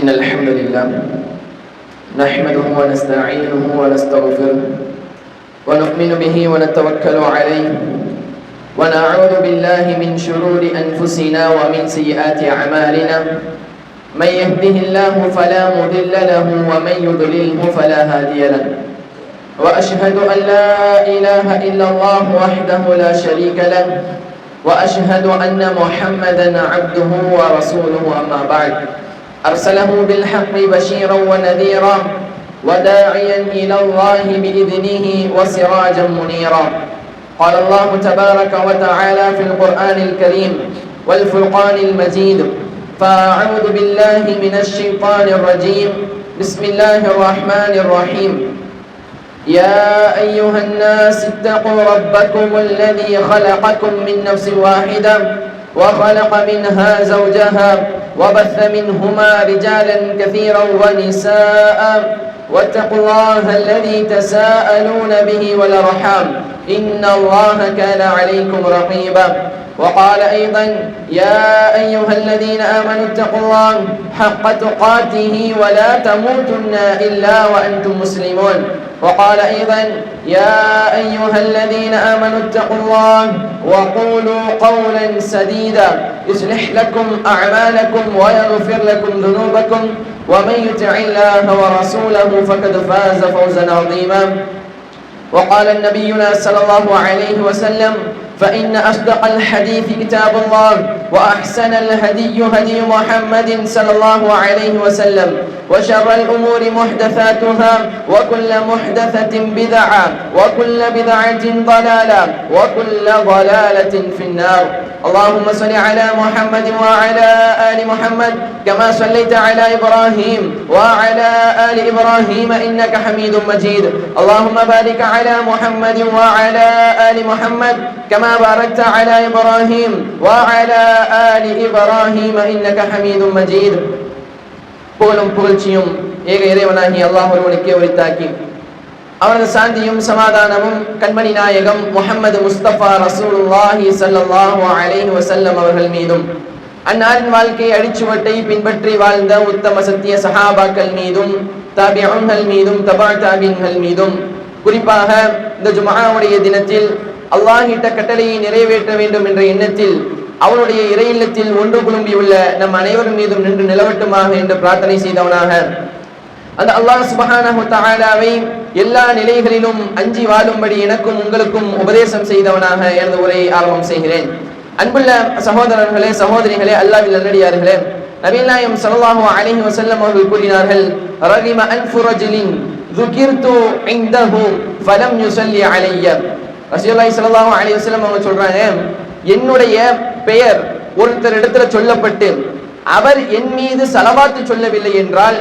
إن الحمد لله نحمده ونستعينه ونستغفره ونؤمن به ونتوكل عليه ونعوذ بالله من شرور أنفسنا ومن سيئات أعمالنا من يهده الله فلا مضل له ومن يضلله فلا هادي له وأشهد أن لا إله إلا الله وحده لا شريك له وأشهد أن محمدا عبده ورسوله أما بعد أرسله بالحق بشيرا ونذيرا وداعيا إلى الله بإذنه وسراجا منيرا قال الله تبارك وتعالى في القرآن الكريم والفرقان المجيد فأعوذ بالله من الشيطان الرجيم بسم الله الرحمن الرحيم يا أيها الناس اتقوا ربكم الذي خلقكم من نفس واحدة وخلق منها زوجها وبث منهما رجالا كثيرا ونساء واتقوا الله الذي تساءلون به والأرحام إن الله كان عليكم رقيبا وقال أيضا يا أيها الذين آمنوا اتقوا الله حق تقاته ولا تموتن إلا وأنتم مسلمون وقال أيضا يا أيها الذين آمنوا اتقوا الله وقولوا قولا سديدا يصلح لكم أعمالكم ويغفر لكم ذنوبكم ومن يطع الله ورسوله فقد فاز فوزا عظيما وقال نبينا صلى الله عليه وسلم فإن أصدق الحديث كتاب الله وأحسن الهدي هدي محمد صلى الله عليه وسلم وشر الأمور محدثاتها وكل محدثة بدعة وكل بدعة ضلالة وكل ضلالة في النار اللهم صل على محمد وعلى آل محمد كما صليت على إبراهيم وعلى آل إبراهيم إنك حميد مجيد اللهم بارك على محمد وعلى آل محمد كما باركت على إبراهيم وعلى آل إبراهيم إنك حميد مجيد புகழும் புகழ்ச்சியும் ஏக இறைவனாகி அல்லாஹ் ஒருவனுக்கே உரித்தாக்கி அவனது சாந்தியும் சமாதானமும் கண்மணி நாயகம் முஹம்மது முஸ்தபா ரசூலுல்லாஹி ஸல்லல்லாஹு அலைஹி வஸல்லம் அவர்கள் மீதும் அன்னாரின் வாழ்க்கை அடிச்சுவட்டை பின்பற்றி வாழ்ந்த உத்தம சத்திய சஹாபாக்கள் மீதும் தாபிஊன்கள் மீதும் தபா தாபின்கள் மீதும் குறிப்பாக இந்த ஜும்ஆவுடைய தினத்தில் அல்லாஹ்விட்ட கட்டளையை நிறைவேற்ற வேண்டும் என்ற எண்ணத்தில் அவனுடைய இறை இல்லத்தில் ஒன்று குழும்பியுள்ள நம் அனைவரும் மீதும் நின்று நிலவட்டுமாக என்று பிரார்த்தனை செய்தவனாக அந்த அல்லாஹ் சுப்ஹானஹு வ தஆலாவை எல்லா நிலைகளிலும் அஞ்சி வாழும்படி எனக்கும் உங்களுக்கும் உபதேசம் செய்தவனாக எனது உரையை ஆரம்பம் செய்கிறேன். அன்புள்ள சகோதரர்களே சகோதரிகளே அல்லாஹ்வின் நல்லடியார்களே, நபிகள் நாயகம் ஸல்லல்லாஹு அலைஹி வஸல்லம் அவர்கள் கூறினார்கள், ரகிம அன்ஃபு ரஜுலின் ذُكِرْتُ عِنْدَهُ فَلَمْ يُصَلِّ عَلَيَّ. ரசூலுல்லாஹி ஸல்லல்லாஹு அலைஹி வஸல்லம் அவங்க சொல்றாங்க, என்னுடைய பெயர் ஒருத்தர் இடத்துல சொல்லப்பட்டு அவர் என் மீது ஸலவாத்து சொல்லவில்லை என்றால்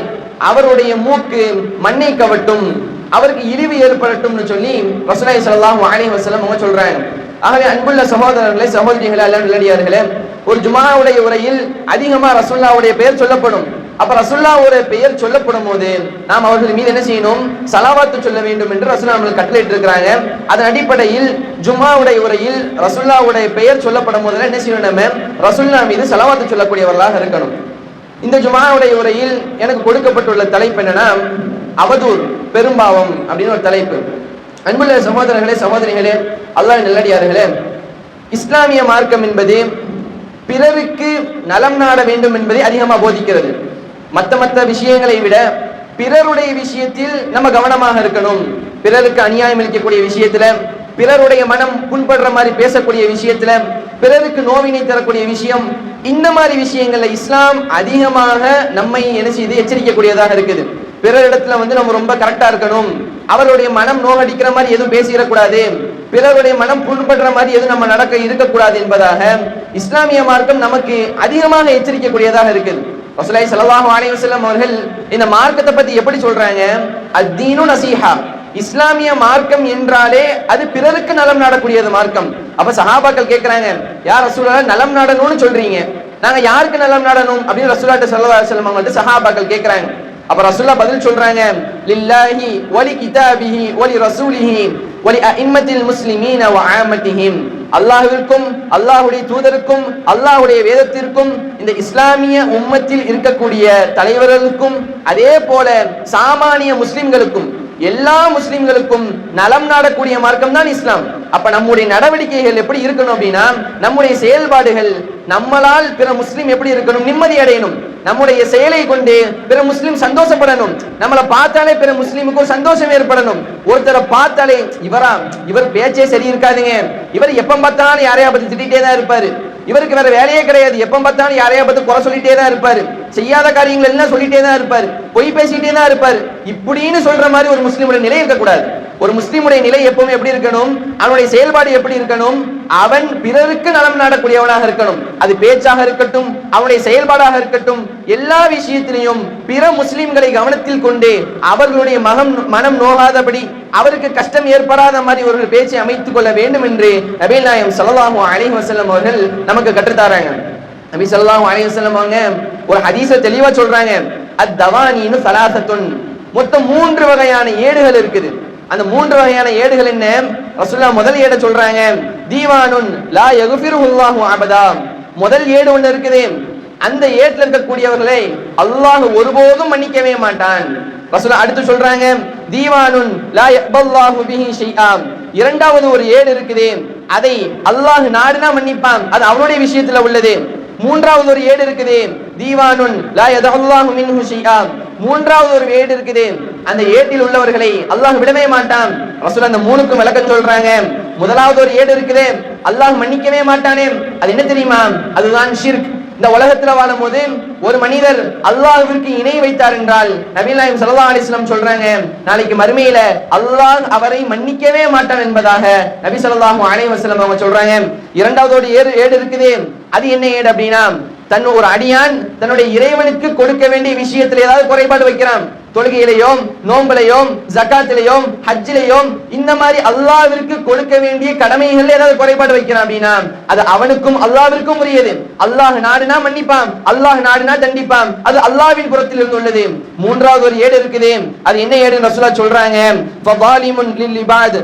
அவருடைய மூக்கு மண்ணை கவட்டும், அவருக்கு இழிவு ஏற்படட்டும்னு சொல்லி ரசூலுல்லாஹி ஸல்லல்லாஹு அலைஹி வஸல்லம் அவங்க சொல்றாங்க. ஆகவே அன்புள்ள சகோதரர்களே சகோதரிகளே அல்லாஹ்வின் நல்லடியார்களே, ஒரு ஜும்ஆவுடைய உரையில் அதிகமா ரசூலுல்லாஹ்வுடைய பெயர் சொல்லப்படும். அப்ப ரசூலுல்லாஹ்வுடைய பெயர் சொல்லப்படும் போது நாம் அவர்கள் மீது என்ன செய்யணும்? ஸலவாத்து சொல்ல வேண்டும் என்று ரசூலுல்லாஹ் அவர்கள் கட்டளையிட்டு இருக்கிறாங்க. அதன் அடிப்படையில் ஜும்ஆவுடைய உரையில் ரசூலுல்லாஹ்வுடைய பெயர் சொல்லப்படும் போது என்ன செய்யணும்? நம்ம ரசூலுல்லாஹ் மீது ஸலவாத்து சொல்லக்கூடியவர்களாக இருக்கணும். இந்த ஜும்ஆவுடைய உரையில் எனக்கு கொடுக்கப்பட்டுள்ள தலைப்பு என்னன்னா, அவதூர் பெரும்பாவம் அப்படின்னு ஒரு தலைப்பு. அன்புள்ள சகோதரர்களே சகோதரிகளே அல்லாஹ்வின் நல்லடியார்களே, இஸ்லாமிய மார்க்கம் என்பது பிறருக்கு நலம் நாட வேண்டும் என்பதை அதிகமாக போதிக்கிறது. மற்ற விஷயங்களை விட பிறருடைய விஷயத்தில் நம்ம கவனமாக இருக்கணும். பிறருக்கு அநியாயம் இழைக்கக்கூடிய விஷயத்துல, பிறருடைய மனம் புண்படுற மாதிரி பேசக்கூடிய விஷயத்துல, பிறருக்கு நோவினை தரக்கூடிய விஷயம், இந்த மாதிரி விஷயங்கள்ல இஸ்லாம் அதிகமாக நம்மை என்ன செய்து எச்சரிக்கக்கூடியதாக இருக்குது. பிறரிடத்துல நம்ம ரொம்ப கரெக்டா இருக்கணும், அவருடைய மனம் நோகடிக்கிற மாதிரி எதுவும் பேசிடக்கூடாது, பிறருடைய மனம் புண்படுற மாதிரி எதுவும் நம்ம நடக்க இருக்கக்கூடாது என்பதாக இஸ்லாமிய மார்க்கம் நமக்கு அதிகமாக எச்சரிக்கக்கூடியதாக இருக்குது. ரசூலுல்லாஹி ஸல்லல்லாஹு அலைஹி வஸல்லம் அவர்கள் இந்த மார்க்கத்தை பத்தி எப்படி சொல்றாங்க? அத்தீனு நசீஹா, இஸ்லாமிய மார்க்கம் என்றாலே அது பிறருக்கு நலம் நாடக்கூடியது மார்க்கம். அப்ப சஹாபாக்கள் கேட்கிறாங்க, யா ரசூலுல்லாஹ் நலம் நாடணும்னு சொல்றீங்க, நாங்க யாருக்கு நலம் நாடணும் அப்படின்னு ரசூலுல்லாஹி ஸல்லல்லாஹு அலைஹி வஸல்லம் அவங்கள்ட்ட சஹாபாக்கள் கேட்கிறாங்க. அப்ப ரசூலுல்லாஹ் பதில் சொல்றாங்க, லில்லாஹி வலி கிதாபிஹி வலி ரசூலிஹி வலி அஇம்மத்தில் முஸ்லிமீன வ ஆமத்திஹிம், அல்லாஹ்விற்கும் அல்லாஹ்வுடைய தூதருக்கும் அல்லாஹ்வுடைய வேதத்திற்கும் இந்த இஸ்லாமிய உம்மத்தில் இருக்கக்கூடிய தலைவர்களுக்கும் அதே போல சாமானிய முஸ்லிம்களுக்கும் எல்லா முஸ்லிம்களுக்கும் நலம் நாடக்கூடிய மார்க்கம் தான் இஸ்லாம். அப்ப நம்முடைய நடவடிக்கைகள் எப்படி இருக்கணும் அப்படின்னா, நம்முடைய செயல்பாடுகள் நம்மளால் பிற முஸ்லிம் எப்படி இருக்கணும், நிம்மதி அடையணும். நம்முடைய செயலை கொண்டு பிற முஸ்லிம் சந்தோஷப்படணும். நம்மளை பார்த்தாலே பிற முஸ்லிமுக்கும் சந்தோஷம் ஏற்படணும். ஒருத்தரை பார்த்தாலே இவர் பேச்சே சரி இருக்காதுங்க, இவர் எப்ப பார்த்தாலும் யாரையா பத்தி திட்டிகிட்டே தான் இருப்பாரு, இவருக்கு வேற வேலையே கிடையாது, எப்ப பார்த்தாலும் யாரையா பத்தி குறை சொல்லிட்டே தான் இருப்பாரு, செய்யாத காரியங்கள் எல்லாம் சொல்லிட்டே தான் இருப்பாரு, பொய் பேசிட்டே தான் இருப்பாரு, இப்படின்னு சொல்ற மாதிரி ஒரு முஸ்லிமுடைய நிலை இருக்கக்கூடாது. ஒரு முஸ்லிமுடைய நிலை எப்பவுமே எப்படி இருக்கணும், அவனுடைய செயல்பாடு எப்படி இருக்கணும், அவன் பிறருக்கு நலம் நாடக்கூடியவனாக இருக்கணும். அது பேச்சாக இருக்கட்டும், அவனுடைய செயல்பாடாக இருக்கட்டும், எல்லா விஷயத்திலையும் பிற முஸ்லிம்களை கவனத்தில் கொண்டு அவர்களுடைய மனம் நோகாதபடி, அவருக்கு கஷ்டம் ஏற்படாத மாதிரி ஒரு பேச்சை அமைத்துக் கொள்ள வேண்டும் என்று நபிகள் நாயகம் ஸல்லல்லாஹு அலைஹி வஸல்லம் அவர்கள் நமக்கு கற்றுத்தாராங்க. நபி ஸல்லல்லாஹு அலைஹி வஸல்லம் அவங்க ஒரு ஹதீஸை தெளிவா சொல்றாங்க. அத்தவானீனு ஸலாஸத்துன், மொத்தம் 3 வகையான ஏடுகள் இருக்குது. அந்த 3 வகையான ஏடுகள் என்ன? ரசூலுல்லாஹ் முதல் ஏட சொல்றாங்க, தீவானுன் லா யக்ஃபிருஹுல்லாஹு அபதா. முதல் ஏடு ஒன்று இருக்குது, அந்த ஏட்ல இருக்கக்கூடியவர்களை அல்லாஹ் ஒருபோதும் மன்னிக்கவே மாட்டான். ரசூலுல்லாஹ் அடுத்து சொல்றாங்க, தீவானுன் லா யக்பல்லாஹு பிஹி ஷைஆ. இரண்டாவது ஒரு ஏடு இருக்குது, அதை அல்லாஹ் நாடினா மன்னிப்பான், அது அவனுடைய விஷயத்துல உள்ளது. மூன்றாவது ஒரு ஏடு இருக்குது, தீவானுன் லா யதல்லாஹு மின்ஹு ஷைஆ. மூன்றாவது ஒரு ஏடு இருக்குது, அந்த ஏட்டில் உள்ளவர்களை அல்லாஹ் விடவே மாட்டான். ரசூல் அந்த 3க்கும் விளக்கம் சொல்றாங்க. முதலாவது ஒரு ஏடு இருக்குது, அல்லாஹ் மன்னிக்கவே மாட்டானே, அது என்ன தெரியுமா? அதுதான் ஷிர்க். இந்த உலகத்துல வாழும் போது ஒரு மனிதர் அல்லாஹ்விற்கு இணை வைத்தார் என்றால் நபிகள் நாயகம் ஸல்லல்லாஹு அலைஹி வஸல்லம் சொல்றாங்க, நாளைக்கு மறுமையில அல்லாஹ் அவரை மன்னிக்கவே மாட்டான் என்பதாக நபி ஸல்லல்லாஹு அலைஹி வஸல்லம் அவங்க சொல்றாங்க. இரண்டாவது ஒரு ஏடு இருக்குது, அது என்ன ஏடு அப்படின்னா, ஒரு அடியான் தன்னுடைய இறைவனுக்கு கொடுக்க வேண்டிய விஷயத்துல ஏதாவது குறைபாடு வைக்கிறான், தொழுகையிலையும் நோம்புலையும் ஜகாத்திலையும் ஹஜ்ஜிலையும் இந்த மாதிரி அல்லாஹ்விற்கு கொடுக்க வேண்டிய கடமைகள் ஏதாவது குறைபாடு வைக்கிறான் அப்படின்னா அது அவனுக்கும் அல்லாஹ்விற்கும் உரியது. அல்லாஹ் நாடினா மன்னிப்பான், அல்லாஹ் நாடினா தண்டிப்பான், அது அல்லாஹ்வின் புறத்தில் இருந்து உள்ளது. மூன்றாவது ஒரு ஏடு இருக்குது, அது என்ன ஏடுன்னு ரசூலுல்லாஹ் சொல்றாங்க, ஃபதாலிமுன் லில் இபாத்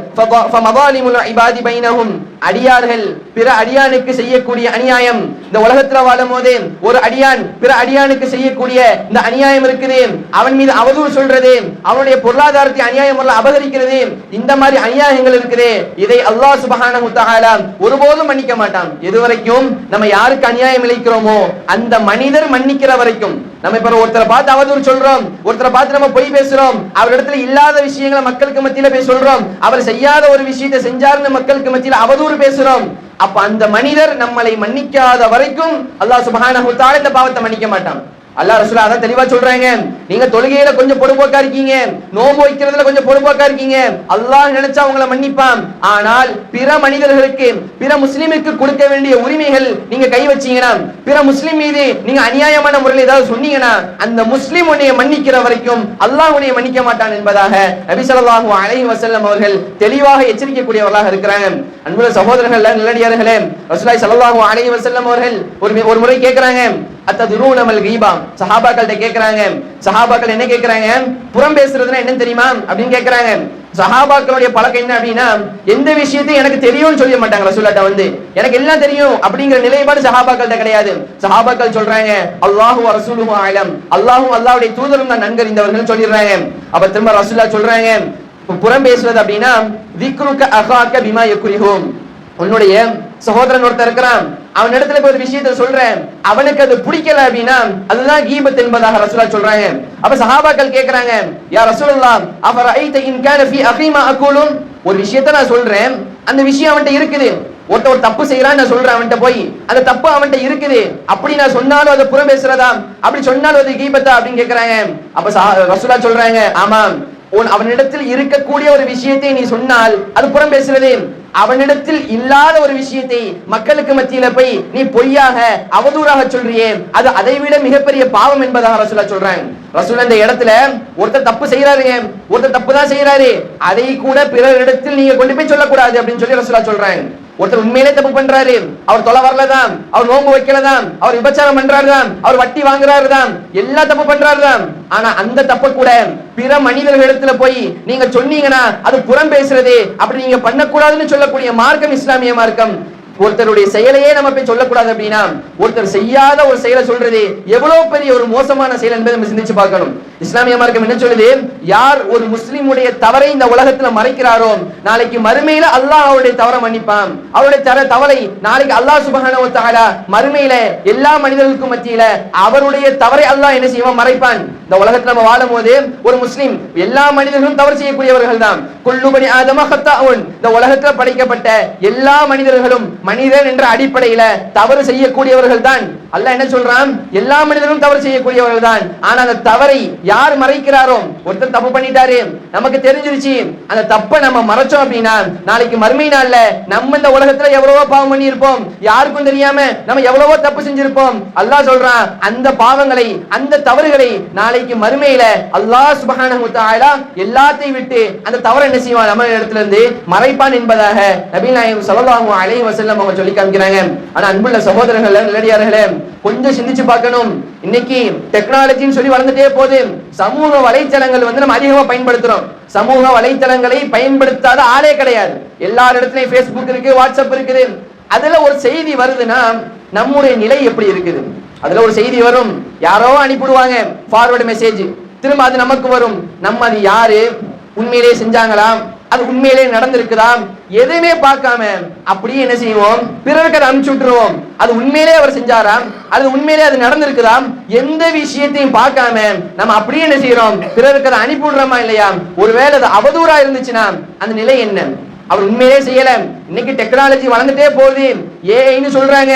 ஃபமதாலிமுல் இபாதி பைனஹும். அடியார்கள் பிற அடியானுக்கு செய்யக்கூடிய அநியாயம், இந்த உலகத்துல வாழும் போது ஒரு அடியான் பிற அடியானுக்கு செய்யக்கூடிய இந்த அநியாயம் இருக்குது, அவன் மீது அவதூறு சொல்றது, அவனுடைய பொருளாதாரத்தை அநியாயம் அபகரிக்கிறது, இந்த மாதிரி அநியாயங்கள் இருக்குது. இதை அல்லாஹ் சுப்ஹானஹு வ தஆலா ஒருபோதும் மன்னிக்க மாட்டான். எதுவரைக்கும் நம்ம யாருக்கு அநியாயம் இழைக்கிறோமோ அந்த மனிதர் மன்னிக்கிற வரைக்கும். நம்ம இப்ப ஒருத்தரை பார்த்து அவதூறு சொல்றோம், ஒருத்தரை பார்த்து நம்ம பொய் பேசுறோம், அவரிடத்துல இல்லாத விஷயங்களை மக்களுக்கு மத்தியில போய் சொல்றோம், அவர் செய்யாத ஒரு விஷயத்தை செஞ்சாருன்னு மக்களுக்கு மத்தியில அவதூறு பேசுறோம். அப்ப அந்த மனிதர் நம்மளை மன்னிக்காத வரைக்கும் அல்லாஹ் சுப்ஹானஹு வ தஆலா இந்த பாவத்தை மன்னிக்க மாட்டான். அல்லாஹ் ரசூலுல்லாஹ் அதான் தெளிவா சொல்றாங்க, நீங்க தொழுகையில கொஞ்சம் பொறுப்போக்கா இருக்கீங்க, நோன்பு வைக்கிறதுல கொஞ்சம் பொறுப்போக்கா இருக்கீங்க, அல்லாஹ் நினைச்சா உங்களை மன்னிப்பான். ஆனால் பிற மனிதர்களுக்கு பிற முஸ்லிமுக்கு கொடுக்க வேண்டிய உரிமைகள் நீங்க கை வச்சீங்கன்னா, பிற முஸ்லிம் மீது நீங்க அநியாயமான முறையில் ஏதாவது சொன்னீங்கன்னா அந்த முஸ்லிம் உன்னை மன்னிக்கிற வரைக்கும் அல்லாஹ் உன்னை மன்னிக்க மாட்டான் என்பதாக நபி ஸல்லல்லாஹு அலைஹி வஸல்லம் அவர்கள் தெளிவாக எச்சரிக்கக்கூடியவர்களாக இருக்கிறாங்க. அன்புள்ள சகோதரர்கள் நல்லடியார்களே, ரசூலுல்லாஹி ஸல்லல்லாஹு அலைஹி வஸல்லம் அவர்கள் ஒரு முறை கேக்குறாங்க, அத்ததுரூனமல் கீபா. சஹாபாக்கள்ட்ட கேக்குறாங்க, சஹாபாக்கள் என்ன கேக்குறாங்க, புறம் பேசுறதுன்னா என்ன தெரியுமா அப்படின்னு கேக்குறாங்க. சஹாபாக்களுடைய பழக்கம் என்ன அப்படின்னா, எந்த விஷயத்தையும் எனக்கு தெரியும்னு சொல்ல மாட்டாங்க. ரசூலுல்லாஹ் வந்து எனக்கு எல்லாம் தெரியும் அப்படிங்கிற நிலைப்பாடு சஹாபாக்கள்ட்ட கிடையாது. சஹாபாக்கள் சொல்றாங்க, அல்லாஹு வ ரசூலுஹு அலம், அல்லாஹ்வும் அல்லாஹ்வுடைய தூதரும் தான் நன்கறிந்தவர்கள் சொல்லிடுறாங்க. அப்ப திரும்ப ரசூலுல்லாஹ் சொல்றாங்க, புறம் பேசுவது அப்படின்னா திக்ருக அகாக பிமா யக்ரிஹும். உன்னுடைய சகோதரன் ஒருத்தர் இருக்கிறான், அவன் இடத்துல ஒரு விஷயத்தை சொல்றேன், அவனுக்கு அது பிடிக்கல அப்படின்னா அதுதான் கீபத் என்பதாக ரசூலுல்லாஹ் சொல்றாங்க. அப்ப சஹாபாக்கள் கேக்குறாங்க, யா ரசூலுல்லாஹ் அஃபரைத இன் கான ஃபீ அகீ மா அகூலுன். ஒரு விஷயத்தை நான் சொல்றேன், அந்த விஷயம் அவன்கிட்ட இருக்குது, ஒரு தப்பு செய்யறான் நான் சொல்றேன் அவன்கிட்ட போய், அந்த தப்பு அவன்கிட்ட இருக்குது, அப்படி நான் சொன்னாலும் அது புறம் பேசுறதா, அப்படி சொன்னாலும் அது கீபத்தா அப்படின்னு கேக்குறாங்க. அப்ப ரசூலுல்லாஹ் சொல்றாங்க, ஆமாம், அவனிடத்தில் இருக்கக்கூடிய ஒரு விஷயத்தை நீ சொன்னால் அது புறம் பேசுறது, அவனிடத்தில் இல்லாத ஒரு விஷயத்தை மக்களுக்கு மத்தியில போய் நீ பொய்யாக அவதூறாக சொல்றியே அது அதைவிட மிகப்பெரிய பாவம் என்பதாக ரசூலுல்லாஹ் சொல்றாங்க. ரசூலுல்லாஹ் இந்த இடத்துல ஒருத்தர் தப்பு செய்யறாருங்க, ஒருத்தர் தப்பு தான் செய்யறாரு, அதை கூட பிறரிடத்தில் நீங்க கொண்டு போய் சொல்லக்கூடாது அப்படின்னு சொல்லி ரசூலுல்லாஹ் சொல்றாங்க. ஒருத்தர் உண்மையிலே தப்பு பண்றாரு, அவர் தொலை வரலதான், அவர் நோன்பு வைக்கலதான், அவர் விபச்சாரம் பண்றாருதான், அவர் வட்டி வாங்குறாருதான், எல்லா தப்பு பண்றாருதான். ஆனா அந்த தப்ப கூட பிற மனிதர்களிடத்துல போய் நீங்க சொன்னீங்கன்னா அது புறம் பேசுறது, அப்படி நீங்க பண்ணக்கூடாதுன்னு சொல்லக்கூடிய மார்க்கம் இஸ்லாமிய மார்க்கம். ஒருத்தருடைய செயலையே நம்ம போய் சொல்லக்கூடாது அப்படின்னா ஒருத்தர் செய்யாத ஒரு செயலை சொல்றது எவ்வளவு பெரிய ஒரு மோசமான செயல் என்பதை நம்ம சிந்திச்சு பார்க்கணும். இஸ்லாமிய மார்க்கம் என்ன சொல்லுது? யார் ஒரு முஸ்லிமுடைய தவறை இந்த உலகத்துல மறைக்கிறாரோ நாளைக்கு மறுமையில அல்லாஹ் அவருடைய தவறை மன்னிப்பான். அவருடைய தவறை நாளைக்கு அல்லாஹ் சுப்ஹானஹு வ தஆலா மறுமையில எல்லா மனிதர்களுக்கும் மத்தியில அவருடைய தவறை அல்லாஹ் என்ன செய்வான்? மறைப்பான். இந்த உலகத்துல நம்ம வாழும் போது ஒரு முஸ்லிம், எல்லா மனிதர்களும் தவறு செய்யக்கூடியவர்கள் தான். குல்லு பனி ஆதம ஹத்தாஉன், இந்த உலகத்துல படைக்கப்பட்ட எல்லா மனிதர்களும் மனிதன் என்ற அடிப்படையில தவறு செய்யக்கூடியவர்கள் தான். அல்லாஹ் என்ன சொல்றான்? எல்லா மனிதர்களும் தவறு செய்யக்கூடியவர்கள் தான். ஆனா அந்த தவறை யார் மறைக்கிறாரோ, ஒருத்தர் தப்பு பண்ணிட்டாரு, நமக்கு தெரிஞ்சிருச்சு, அந்த தப்பை நம்ம மறைச்சோம் அப்படின்னா நாளைக்கு மறுமை நாள்ல நம்ம இந்த உலகத்துல எவ்வளவோ பாவம் பண்ணி இருப்போம், யாருக்கும் தெரியாம நம்ம எவ்வளவோ தப்பு செஞ்சிருப்போம். அல்லாஹ் சொல்றான் அந்த பாவங்களை அந்த தவறுகளை நாளைக்கு மறுமையில அல்லாஹ் சுப்ஹானஹு வ தஆலா எல்லாத்தையும் விட்டு அந்த தவறை என்ன செய்வான்? நம்ம இடத்துல இருந்து மறைப்பான் என்பதாக நபி நாயகம் ஸல்லல்லாஹு அலைஹி வஸல்லம் அவங்க சொல்லி காமிக்கிறாங்க. ஆனா அன்புள்ள சகோதரர்களே, நல்லடியார்களே, கொஞ்சம் சிந்திச்சு பார்க்கணும். இன்னைக்கு டெக்னாலஜின்னு சொல்லி வளர்ந்துட்டே போகுது. சமூக வலைத்தளங்கள் நம்ம அதிகமா பயன்படுத்துறோம். சமூக வலைத்தளங்களை பயன்படுத்தாத ஆளே கிடையாது. எல்லா இடத்துலயும் ஃபேஸ்புக் இருக்கு, வாட்ஸ்அப் இருக்குது. அதுல ஒரு செய்தி வருதுன்னா நம்முடைய நிலை எப்படி இருக்குது? அதுல ஒரு செய்தி வரும், யாரோ அனுப்பிடுவாங்க ஃபார்வர்டு மெசேஜ், திரும்ப அது நமக்கு வரும். நம்ம அது யாரு, உண்மையிலேயே செஞ்சாங்களா, அது உண்மையிலே நடந்திருக்குதா, எதையுமே பார்க்காம அப்படியே என்ன செய்வோம்? பிறருக்கு அதை அனுப்பிச்சு விட்டுருவோம். அது உண்மையிலே அவர் செஞ்சாராம், அது உண்மையிலே அது நடந்திருக்குதாம், எந்த விஷயத்தையும் பார்க்காம நம்ம அப்படியே என்ன செய்யறோம்? பிறருக்கு அதை அனுப்பி விடுறோமா இல்லையா? ஒருவேளை அது அவதூறா இருந்துச்சுன்னா அந்த நிலை என்ன? அவர் உண்மையிலே செய்யல. இன்னைக்கு டெக்னாலஜி வளர்ந்துட்டே போகுது, ஏஐன்னு சொல்றாங்க.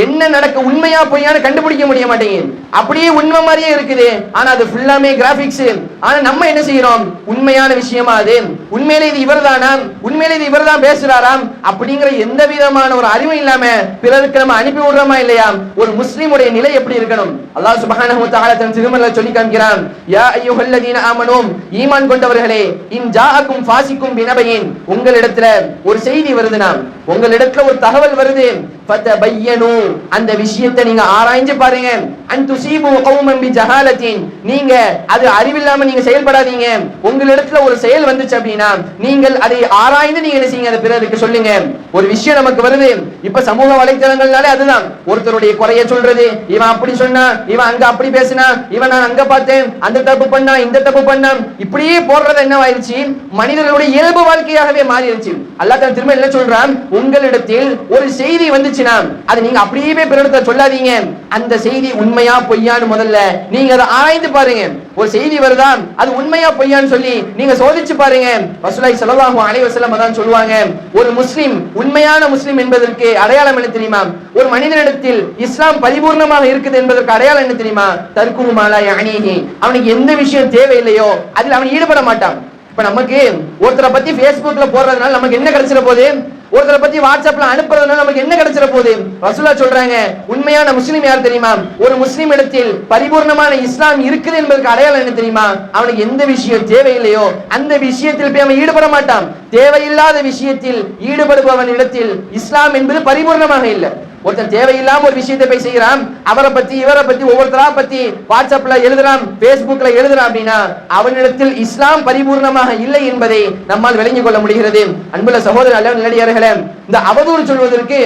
என்ன நடக்க உண்மையா பொய்யான்னு கண்டுபிடிக்க முடிய மாட்டேங்குது. அப்படியே உண்மை மாதிரியே இருக்குது, ஆனா அது ஃபுல்லாமே கிராபிக்ஸ். ஆனா நம்ம என்ன செய்யறோம்? உண்மையான விஷயமா அது? உண்மையிலே இது இவர்தானா, உண்மையிலே இது இவர்தான் பேசுறாராம் அப்படிங்கிற எந்த விதமான ஒரு அறிவும் இல்லாம பிறருக்கு நம்ம அனுப்பி விடுறோமா இல்லையா? ஒரு முஸ்லிமுடைய நிலை எப்படி இருக்கணும்? அல்லாஹ் சுப்ஹானஹு வ தஆலா தன் திருமறையில் சொல்லி காமிக்கிறான், யா அய்யுஹல்லதீன ஆமனூ, ஈமான் கொண்டவர்களே, இன் ஜாஅக்கும் ஃபாசிக்கும் பினபையின், உங்களிடத்துல ஒரு செய்தி வருதுனா, உங்களிடத்துல ஒரு தகவல் வருது, ஃபதபையனு, அந்த விஷயத்தை நீங்க ஆராய்ஞ்சு பாருங்க, அன் துஸீபு கௌமன் பிஜஹாலத்தின், நீங்க அது அறிவில்லாம நீங்க செயல்படாதீங்க. உங்களிடத்துல ஒரு செயல் வந்துச்சு அப்படின்னா நீங்கள் அதை ஆராய்ந்து நீங்க என்ன செய்யுங்க? அதை பிறருக்கு சொல்லுங்க. ஒரு விஷயம் நமக்கு வருது, இப்ப சமூக வலைத்தளங்கள்னாலே அதுதான், ஒருத்தருடைய குறைய சொல்றது, இவன் அப்படி சொன்னா, இவன் அங்க அப்படி பேசினா, இவன் நான் அங்க பார்த்தேன், அந்த தப்பு பண்ணா, இந்த தப்பு பண்ணா, இப்படியே போடுறது என்ன ஆயிடுச்சு? மனிதர்களுடைய இயல்பு வாழ்க்கையாகவே மாறிடுச்சு. அல்லாஹ் திரும்ப என்ன சொல்றான்? உங்களிடத்தில் ஒரு செய்தி வந்துச்சுன்னா அது நீங்க அப்படியே பிறரிடத்துல சொல்லாதீங்க. அந்த செய்தி உண்மையா பொய்யான்னு முதல்ல நீங்க அதை ஆராய்ந்து பாருங்க. ஒரு செய்தி வருதா, அது உண்மையா பொய்யான்னு சொல்லி நீங்க சோதிச்சு பாருங்க. ரசூலுல்லாஹி ஸல்லல்லாஹு அலைஹி வஸல்லம் தான் சொல்லுவாங்க, ஒரு முஸ்லிம் உண்மையான முஸ்லிம் என்பதற்கு அடையாளம் என்ன தெரியுமா? ஒரு மனிதனிடத்தில் இஸ்லாம் பரிபூர்ணமாக இருக்குது என்பதற்கு அடையாளம் என்ன தெரியுமா? தர்க்குஹு மா லா யஅனீஹி, அவனுக்கு எந்த விஷயம் தேவையில்லையோ அதில் அவன் ஈடுபட மாட்டான். இப்ப நமக்கு ஒருத்தரை பத்தி Facebookல போடுறதுனால நமக்கு என்ன கிடைச்சிட போகுது? ஒருத்தரை பத்தி வாட்ஸ்அப்ல அனுப்புறதுனால நமக்கு என்ன கிடைச்சிட போகுது? ரசூலுல்லாஹ் சொல்றாங்க, உண்மையான முஸ்லிம் யார் தெரியுமா? ஒரு முஸ்லிம் இடத்தில் பரிபூர்ணமான இஸ்லாம் இருக்குது என்பதற்கு அடையாளம் என்ன தெரியுமா? அவனுக்கு எந்த விஷயம் தேவையில்லையோ அந்த விஷயத்தில் போய் அவன் ஈடுபட மாட்டான். தேவையில்லாத விஷயத்தில் ஈடுபடுபவன் இடத்தில் இஸ்லாம் என்பது பரிபூர்ணமாக இல்லை. ஒருத்தன் தேவையில்லாம ஒரு விஷயத்தை போய் செய்யறான், அவரை பத்தி இவரை பத்தி ஒவ்வொருத்தரா பத்தி வாட்ஸ்அப்ல எழுதுறான், Facebookல எழுதுறான் அப்படின்னா அவனிடத்தில் இஸ்லாம் பரிபூர்ணமாக இல்லை என்பதை நம்மால் விளங்கிக் கொள்ள முடிகிறது. அன்புள்ள சகோதர நல்லடியார்களே, இந்த அவதூறு சொல்வதற்கு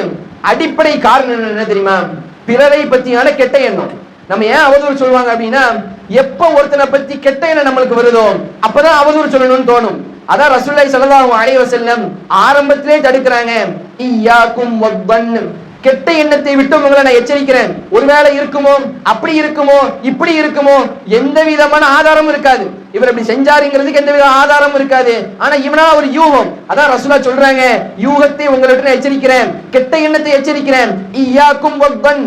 அடிப்படை காரணம் என்ன தெரியுமா? பிறரை பத்தியான கெட்ட எண்ணம். நம்ம ஏன் அவதூறு சொல்லுவாங்க அப்படின்னா, எப்ப ஒருத்தனை பத்தி கெட்ட எண்ணம் நம்மளுக்கு வருதோ அப்பதான் அவதூறு சொல்லணும்னு தோணும். அதான் ரசூலுல்லாஹி ஸல்லல்லாஹு அலைஹி வஸல்லம் ஆரம்பத்திலே தடுக்கிறாங்க, இய்யாக்கும் வத்தன், கெட்ட எண்ணத்தை விட்டு உங்களை நான் எச்சரிக்கிறேன். ஒருவேளை இருக்குமோ, அப்படி இருக்குமோ, இப்படி இருக்குமோ, எந்த விதமான ஆதாரமும் இருக்காது. இவர் இப்படி செஞ்சாருங்கிறதுக்கு எந்த வித ஆதாரம் இருக்காது. ஆனா இவனா ஒரு யூகம். அதான் ரசூலுல்லாஹ் சொல்றாங்க, யூகத்தை உங்களிடம் எச்சரிக்கிறேன், கெட்ட எண்ணத்தை எச்சரிக்கிறேன். இய்யாக்கும் வத்தன்,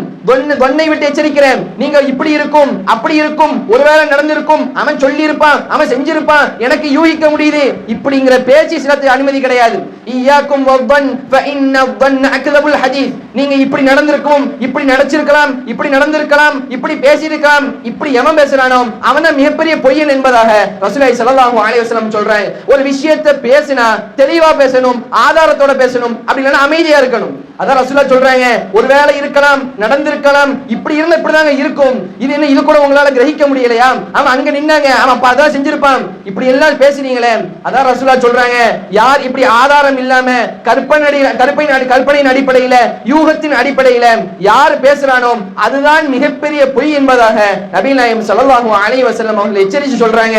தொன்னை விட்டு எச்சரிக்கிறேன். நீங்க இப்படி இருக்கும், அப்படி இருக்கும், ஒருவேளை நடந்திருக்கும், அவன் சொல்லி இருப்பான், அவன் செஞ்சிருப்பான், எனக்கு யூகிக்க முடியுது, இப்படிங்கிற பேச்சு சிலத்துக்கு அனுமதி கிடையாது. இய்யாக்கும் வத்தன் ஃபஇன்ன வத்தன் அக்தபுல் ஹதீஸ், நீங்க இப்படி நடந்திருக்கும், இப்படி நடச்சிருக்கலாம், இப்படி நடந்திருக்கலாம், இப்படி பேசியிருக்கலாம், இப்படி எவன் பேசுறானோ அவன் மிகப்பெரிய பொய்யன் என்பதாக ரசூலுல்லாஹி ஸல்லல்லாஹு அலைஹி வஸல்லம் சொல்றாங்க, ஒரு விஷயத்தை பேசினா தெளிவா பேசணும், ஆதாரத்தோட பேசணும், அப்படி இல்லைன்னா அமைதியா இருக்கணும். அதான் ரசூலுல்லாஹ் சொல்றாங்க, ஒருவேளை இருக்கலாம், நடந்திருக்கலாம், இப்படி இருந்தா இப்படிதாங்க இருக்கும், இது கூட உங்களால கிரகிக்க முடியலையா, அவன் அங்க நின்னாங்க, அவன் அப்ப அதான் செஞ்சிருப்பான், இப்படி எல்லாம் பேசுறீங்களே. அதான் ரசூலுல்லாஹ் சொல்றாங்க, யார் இப்படி ஆதாரம் இல்லாம கற்பனையின் அடிப்படையில, யூகத்தின் அடிப்படையில யார் பேசுறானோ அதுதான் மிகப்பெரிய பொய் என்பதாக நபி நாயகம் ஸல்லல்லாஹு அலைஹி வஸல்லம் அவர்கள் எச்சரித்து சொல்றாங்க.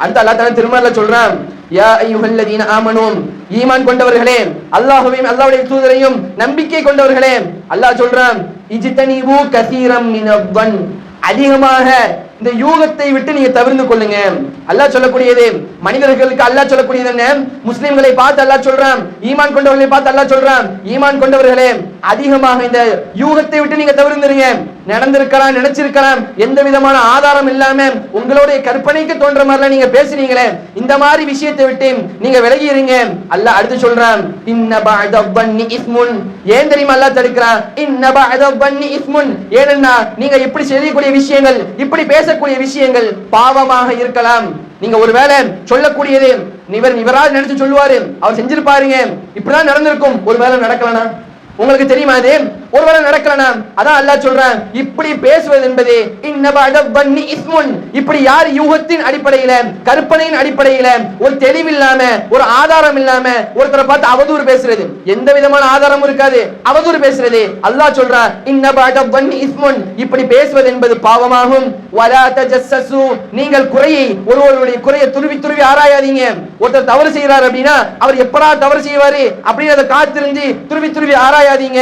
அடுத்து அல்லாஹ் தஆலா திருமறையில சொல்றான், யா அய்யுஹல்லதீன ஆமனூ, ஈமான் கொண்டவர்களே, அல்லாஹ்வையும் அல்லாஹ்வுடைய தூதரையும் நம்பிக்கை கொண்டவர்களே, அல்லாஹ் சொல்றான், இஜ்தனிபு கஸீரம் மினவன், அதிகமாக இந்த யூகத்தை விட்டு நீங்க தவிர்த்து கொள்ளுங்க. அல்லாஹ் சொல்லக்கூடியது மனிதர்களுக்கு, அல்லாஹ் சொல்லக்கூடியது என்ன, முஸ்லிம்களை பார்த்து அல்லாஹ் சொல்றான், ஈமான் கொண்டவர்களை பார்த்து அல்லாஹ் சொல்றான், ஈமான் கொண்டவர்களே அதிகமாக இந்த யூகத்தை விட்டு நீங்க தவிர்த்துருங்க. நடந்திருக்கலாம், நினைச்சிருக்கலாம், எந்த விதமான ஆதாரம் இல்லாம உங்களுடைய கற்பனைக்கு தோன்ற மாதிரிலாம் நீங்க பேசுறீங்களே, இந்த மாதிரி விஷயத்தை விட்டு நீங்க விலகி இருங்க. அல்லாஹ் அடுத்து சொல்றான், இன்ன பஅத வன்னி இஸ்முன், ஏன் தெரியுமா அல்லாஹ் தடுக்கிறான், இன்ன பஅத வன்னி இஸ்முன், ஏன்னா நீங்க இப்படி செய்யக்கூடிய விஷயங்கள், இப்படி பேசக்கூடிய விஷயங்கள் பாவமாக இருக்கலாம். நீங்க ஒருவேளை சொல்லக்கூடியது இவரால் நினைச்சு சொல்லுவாரு, அவர் செஞ்சிருப்பாருங்க, இப்படிதான் நடந்திருக்கும், ஒருவேளை நடக்கலனா, உங்களுக்கு தெரியுமா அது ஒருவேளை நடக்கலாம். அதான் அல்லாஹ் சொல்றான், இப்படி பேசுவது என்பது இப்படி யார் யூகத்தின் அடிப்படையில, கற்பனையின் அடிப்படையில, ஒரு தெளிவில்லாம, ஒரு ஆதாரம் இல்லாம ஒருத்தரை பார்த்து அவதூறு பேசுறது, எந்த விதமான ஆதாரமும் இருக்காது, அவதூறு பேசுறது, அல்லாஹ் சொல்றான், இப்படி பேசுவது என்பது பாவமாகும். நீங்கள் ஒருவருடைய குறையை துருவி துருவி ஆராயாதீங்க. ஒருத்தர் தவறு செய்யறாரு அப்படின்னா அவர் எப்படா தவறு செய்வாரு அப்படின்னு அதை காத்திருந்து துருவி துருவி ஆராயாதீங்க.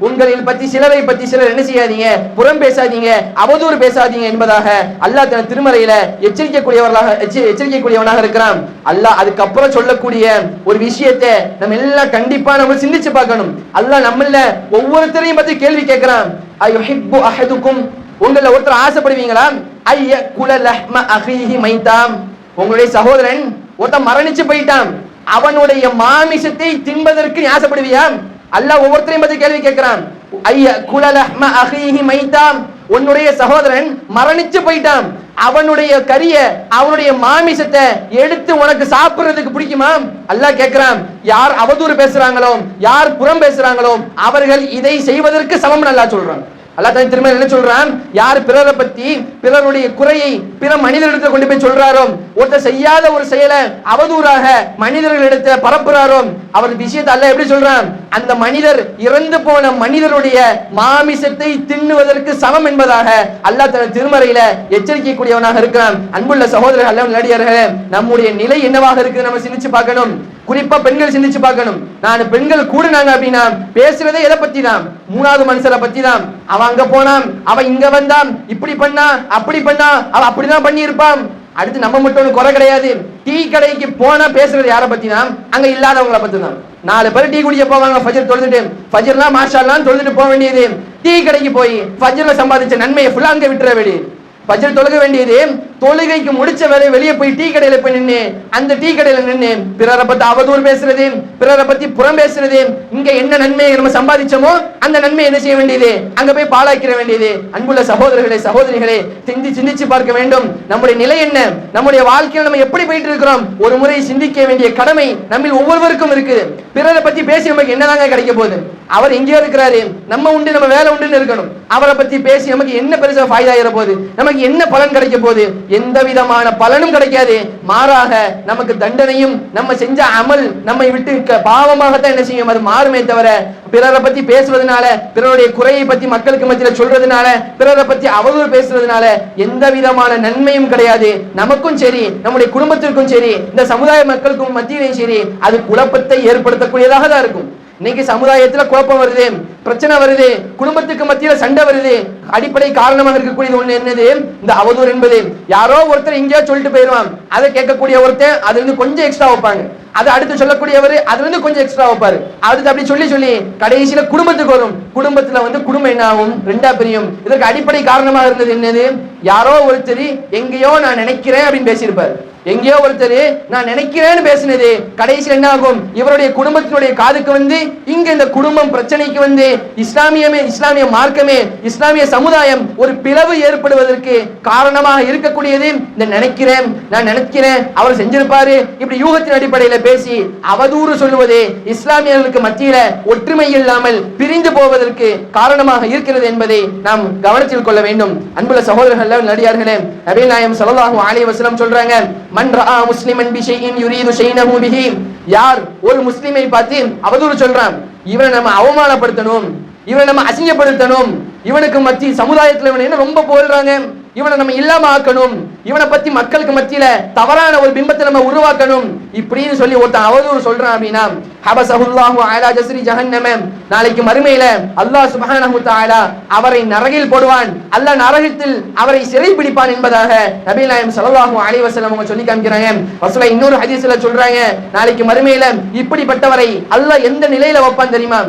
உங்களில் பத்தி சிலரை பத்தி சிலர் என்ன செய்யாதீங்க, புறம் பேசாதீங்க, அவதூறு பேசாதீங்க என்பதாக அல்லாஹ் தன் திருமறையில எச்சரிக்கைக்குரியவனாக இருக்கிறான். அல்லாஹ் அதுக்கப்புறம் சொல்லக்கூடிய ஒரு விஷயத்தை நம்ம எல்லாம் கண்டிப்பா நம்ம சிந்திச்சு பார்க்கணும். அல்லாஹ் நம்மள ஒவ்வொருத்தரையும் பத்தி கேள்வி கேட்கிறான், அயுஹிப்பு அஹதுக்கும், உங்கள ஒருத்தர் ஆசைப்படுவீங்களா, ஐய குலலஹ்ம அஹீஹி மைதாம், உங்களுடைய சகோதரன் ஒருத்தன் மரணிச்சு போயிட்டான், அவனுடைய மாமிசத்தை தின்பதற்கு ஆசைப்படுவியா? அல்லாஹ் ஒவ்வொருத்தரையும் பத்தி கேள்வி கேட்கிறான். ஐய குலலஹ்ம அஹீஹி மைதாம், உன்னுடைய சகோதரன் மரணிச்சு போயிட்டான், அவனுடைய கரிய, அவனுடைய மாமிசத்தை எடுத்து உனக்கு சாப்பிடுறதுக்கு பிடிக்குமா? அல்லாஹ் கேட்கிறான். யார் அவதூறு பேசுறாங்களோ, யார் புறம் பேசுறாங்களோ அவர்கள் இதை செய்வதற்கு சமம் அல்லாஹ் சொல்றான். அல்லாஹ் தன் திருமறையில என்ன சொல்றான், யார் பிறரை பத்தி, பிறருடைய குறையை பிற மனிதர்களிடத்துல கொண்டு போய் சொல்றாரோ, ஒருத்தர் செய்யாத ஒரு செயலை அவதூறாக மனிதர்களிடத்துல பரப்புறாரோ, அவர் விஷயத்தை அல்லாஹ் எப்படி சொல்றான், அந்த மனிதர் இறந்து போன மனிதருடைய மாமிசத்தை தின்னுவதற்கு சமம் என்பதாக அல்லாஹ் தன் திருமறையில எச்சரிக்கைக்குரியவனாக இருக்கிறான். அன்புள்ள சகோதரர்கள், அல்லாஹ் நல்லடியார்களே, நம்முடைய நிலை என்னவாக இருக்குது நம்ம சிந்திச்சு பார்க்கணும். குறிப்பா பெண்கள் சிந்திச்சு பார்க்கணும். நான் பெண்கள் கூடுனாங்க அப்படின்னா பேசுறதே எதை பத்தி தான், மூணாவது மனுஷரை பத்தி தான். அவன் அங்க போனான், அவன் இங்க வந்தான், இப்படி பண்ணா, அப்படி பண்ணா, அவன் அப்படிதான் பண்ணி இருப்பான். அடுத்து நம்ம மட்டும் குறை கிடையாது, டீ கடைக்கு போனா பேசுறது யாரை பத்தி தான், அங்க இல்லாதவங்களை பத்தி தான். 4 பேர் டீ குடிக்க போவாங்க, ஃபஜர் தொழுதுட்டு, ஃபஜர்லாம் மாஷால்லாம் தொழுதுட்டு போக வேண்டியது, டீ கடைக்கு போய் ஃபஜர்ல சம்பாதிச்ச நன்மையை ஃபுல்லா அங்க விட்டுற வேண்டியது. ஃபஜர் தொழுக வேண்டியது, தொழுகைக்கு முடிச்ச வேலை வெளியே போய் டீ கடையில போய் நின்று, அந்த டீ கடையில நின்று பிறரை பத்தி அவதூறு பேசுறது, பிறரை பத்தி புறம் பேசுறது, இங்க என்ன நன்மையை நம்ம சம்பாதிச்சோமோ அந்த நன்மை என்ன செய்ய வேண்டியது, அங்க போய் பாழாக்கிற வேண்டியது. அன்புள்ள சகோதரர்களே, சகோதரிகளே, சிந்திச்சு பார்க்க வேண்டும். நம்முடைய நிலை என்ன, நம்முடைய வாழ்க்கையில் நம்ம எப்படி போயிட்டு இருக்கிறோம், ஒரு முறை சிந்திக்க வேண்டிய கடமை நம்ம ஒவ்வொருவருக்கும் இருக்கு. பிறரை பத்தி பேசி நமக்கு என்னதாங்க கிடைக்க போகுது, அவர் எங்கேயோ இருக்கிறாரு, நம்ம உண்டு, நம்ம வேலை உண்டுன்னு இருக்கணும். அவரை பத்தி பேசி நமக்கு என்ன பெருசா ஃபாய்தா ஆகிற போகுது, நமக்கு என்ன பலன் கிடைக்க போகுது, எந்த விதமான பலனும் கிடைக்காது. மாறாக நமக்கு தண்டனையும், நம்ம செஞ்ச அமல் நம்மை விட்டு பாவமாகத்தான் என்ன செய்யும், அது மாறுமே தவிர பிறரை பத்தி பேசுவதனால, பிறருடைய குறையை பத்தி மக்களுக்கு மத்தியில் சொல்றதுனால, பிறரை பத்தி அவதூறு பேசுறதுனால எந்த விதமான நன்மையும் கிடையாது. நமக்கும் சரி, நம்முடைய குடும்பத்திற்கும் சரி, இந்த சமுதாய மக்களுக்கும் மத்தியிலையும் சரி, அது குழப்பத்தை ஏற்படுத்தக்கூடியதாக தான் இருக்கும். இன்னைக்கு சமுதாயத்துல குழப்பம் வருது, பிரச்சனை வருது, குடும்பத்துக்கு மத்தியில சண்டை வருது. அடிப்படை காரணமாக இருக்கக்கூடியது ஒண்ணு என்னது, இந்த அவதூறு என்பது. யாரோ ஒருத்தர் எங்கேயோ சொல்லிட்டு போயிடுவான், அதை கேட்கக்கூடிய ஒருத்தர் அதுல இருந்து கொஞ்சம் எக்ஸ்ட்ரா வைப்பாங்க, அதை அடுத்து சொல்லக்கூடியவர் அதுல இருந்து கொஞ்சம் எக்ஸ்ட்ரா வைப்பாரு. அடுத்து அப்படி சொல்லி சொல்லி கடைசியில குடும்பத்துக்கு வரும். குடும்பத்துல குடும்பம் என்ன ஆகும், 2ஆ பிரியும். இதற்கு அடிப்படை காரணமாக இருந்தது என்னது, யாரோ ஒருத்தர் எங்கேயோ நான் நினைக்கிறேன் அப்படின்னு பேசியிருப்பாரு. எங்கேயோ ஒருத்தர் நான் நினைக்கிறேன்னு பேசினது கடைசியில் என்ன ஆகும்? இவருடைய குடும்பத்தினுடைய காதுக்கு வந்து இங்க இந்த குடும்பம் பிரச்சனைக்கு வந்து இஸ்லாமிய மார்க்கமே இஸ்லாமிய சமுதாயம் ஒரு பிளவு ஏற்படுவதற்கு காரணமாக இருக்கக்கூடியது இந்த நினைக்கிறேன், நான் நினைக்கிறேன் அவர் செஞ்சிருப்பாரு இப்படி யூகத்தின் அடிப்படையில பேசி அவதூறு சொல்லுவது இஸ்லாமியர்களுக்கு மத்தியில ஒற்றுமை இல்லாமல் பிரிந்து போவதற்கு காரணமாக இருக்கிறது என்பதை நாம் கவனத்தில் கொள்ள வேண்டும். அன்புள்ள சகோதரர்கள், நடிகார்களே, நபி நாயகம் ஸல்லல்லாஹு அலைஹி வஸல்லம் சொல்றாங்க, மன் ரஆ முஸ்லிமன் பிஷைஇன் யுரீது ஷைனஹு பிஹி, யார் ஒரு முஸ்லிமை பார்த்து அவதூறு சொல்றான், இவனை நம்ம அவமானப்படுத்தணும், இவனை நம்ம அசிங்கப்படுத்தணும், இவனுக்கு மத்திய சமுதாயத்தில் இவனை என்ன ரொம்ப போல்றாங்க, இவனை நம்ம இல்லாம ஆக்கணும், இவனை பத்தி மக்களுக்கு மத்தியில தவறான ஒரு பிம்பத்தை நம்ம உருவாக்கணும் இப்படின்னு சொல்லி ஒருத்தன் அவதூறு சொல்றான் அப்படின்னா, ஹபஸஹுல்லாஹு அலா ஜஸ்ரி ஜஹன்னம, நாளைக்கு மறுமையில அல்லாஹ் சுப்ஹானஹு தஆலா அவரை நரகில் போடுவான், அல்லாஹ் நரகத்தில் அவரை சிறை பிடிப்பான் என்பதாக நபி நாயகம் ஸல்லல்லாஹு அலைஹி வஸல்லம் அவங்க சொல்லி காமிக்கிறாங்க. ரசூலுல்லாஹ் இன்னொரு ஹதீஸ்ல சொல்றாங்க, நாளைக்கு மறுமையில இப்படிப்பட்டவரை அல்லாஹ் எந்த நிலையில வைப்பான் தெரியுமா?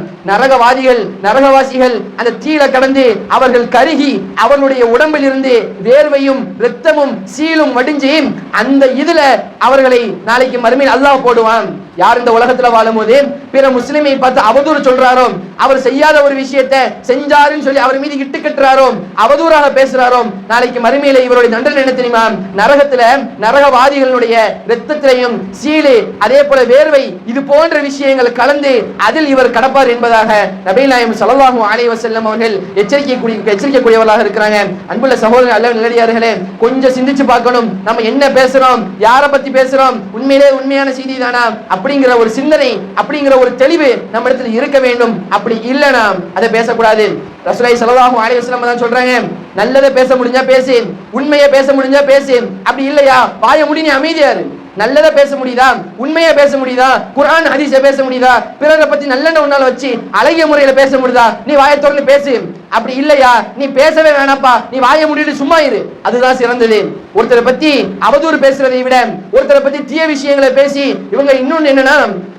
நரகவாசிகள் அந்த தீயில கடந்து அவர்கள் கருகி அவர்களுடைய உடம்பில் இருந்து வேர்வையும் இரத்தமும் சீலும் வடிஞ்சு அந்த இதுல அவர்களை நாளைக்கு மறுமையில் அல்லாஹ் போடுவான். யார் இந்த உலகத்துல வாழும் போது பிற முஸ்லிமை பார்த்து அவதூறு சொல்றாரோ, அவர் செய்யாத ஒரு விஷயத்தை செஞ்சாருன்னு சொல்லி அவர் மீது இட்டு கட்டுறாரோ, அவதூறாக பேசுறாரோ, நாளைக்கு மறுமையில இவருடைய தண்டனை என்ன தெரியுமா? நரகத்துல நரகவாதிகளுடைய இரத்தத்திலையும் சீலு அதே போல வேர்வை இது போன்ற விஷயங்கள் கலந்து அதில் இவர் கடப்பார் என்பதாக நபி நாயகம் ஸல்லல்லாஹு அலைஹி வஸல்லம் அவர்கள் எச்சரிக்கைக்குரியவர்களாக இருக்கிறாங்க. அன்புள்ள சகோதரர் அல்ல நல்லடியார்களே, கொஞ்சம் சிந்திச்சு பார்க்கணும், நம்ம என்ன பேசுறோம், யாரை பத்தி பேசுறோம், உண்மையான செய்தி தானா அப்படிங்கிற ஒரு சிந்தனை, அப்படிங்கிற ஒரு தெளிவு நம்ம இடத்துல இருக்க வேண்டும். அப்படி இல்லைனா அதை பேசக்கூடாது. ரசூலுல்லாஹி ஸல்லல்லாஹு அலைஹி வஸல்லம் தான் சொல்றாங்க, நல்லதை பேச முடிஞ்சா பேசு, உண்மையை பேச முடிஞ்சா பேசு, அப்படி இல்லையா வாய மூடி நீ அமைதியா இரு. நல்லதை பேச முடியுதா, உண்மையை பேச முடியுதா, குர்ஆன் ஹதீஸை பேச முடியுதா, பிறரை பத்தி நல்ல உன்னால வச்சு அழகிய முறையில பேச முடியுதா, நீ வாயை திறந்து பேசு. அப்படி இல்லையா நீ பேசவே வேணாப்பா, நீ வாயை மூடிட்டு சும்மா இரு, அதுதான் சிறந்தது. ஒருத்தரை பத்தி அவதூறு பேசுறதை விட ஒருத்தரை பத்தி தீய விஷயங்களை பேசி இவங்க இன்னொன்னு என்னன்னா